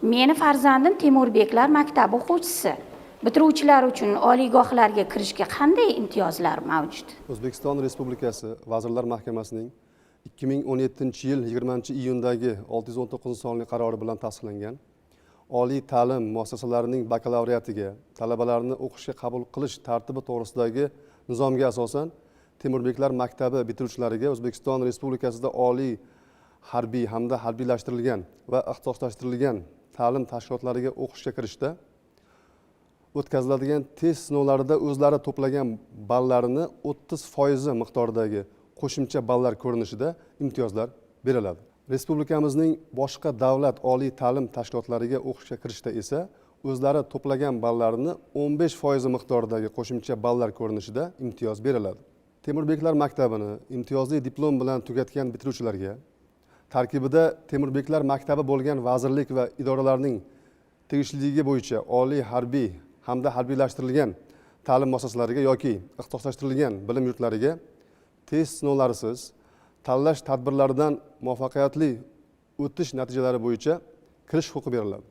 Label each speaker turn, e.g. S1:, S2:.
S1: Meni farzandim Temurbeklar maktabi o'quvchisi. Bitiruvchilar uchun oliygohlarga kirishga qanday imtiyozlar mavjud?
S2: O'zbekiston Respublikasi Vazirlar Mahkamasining 2017-yil 20-iyundagi 619-sonli qarori bilan tasdiqlangan oliy ta'lim muassasalarining bakalavriatiga talabalarni o'qishga qabul qilish tartibi to'g'risidagi nizomga asosan Temurbeklar maktabi bitiruvchilariga O'zbekiston Respublikasida oliy harbiy hamda harbiylashtirilgan va ixtisoslashtirilgan ta'lim tashkilotlariga o'qishga kirishda o'tkaziladigan test sinovlarida o'zlari to'plagan ballarini 30% miqdoridagi qo'shimcha ballar ko'rinishida imtiyozlar beriladi. Respublikamizning boshqa davlat oliy ta'lim tashkilotlariga o'qishga kirishda esa o'zlari to'plagan ballarini 15% miqdoridagi qo'shimcha ballar ko'rinishida imtiyoz beriladi. Temurbeklar maktabini imtiyozli diplom bilan tugatgan bitiruvchilarga tarkibida Temurbeklar maktabi bo'lgan vazirlik va idoralarning tegishliligi bo'yicha oliy harbiy hamda harbiylashtirilgan ta'lim muassasalariga yoki ixtisoslashtirilgan bilim yurtlariga test sinovlarisiz tanlash tadbirlaridan muvaffaqiyatli o'tish natijalari bo'yicha kirish huquqi beriladi.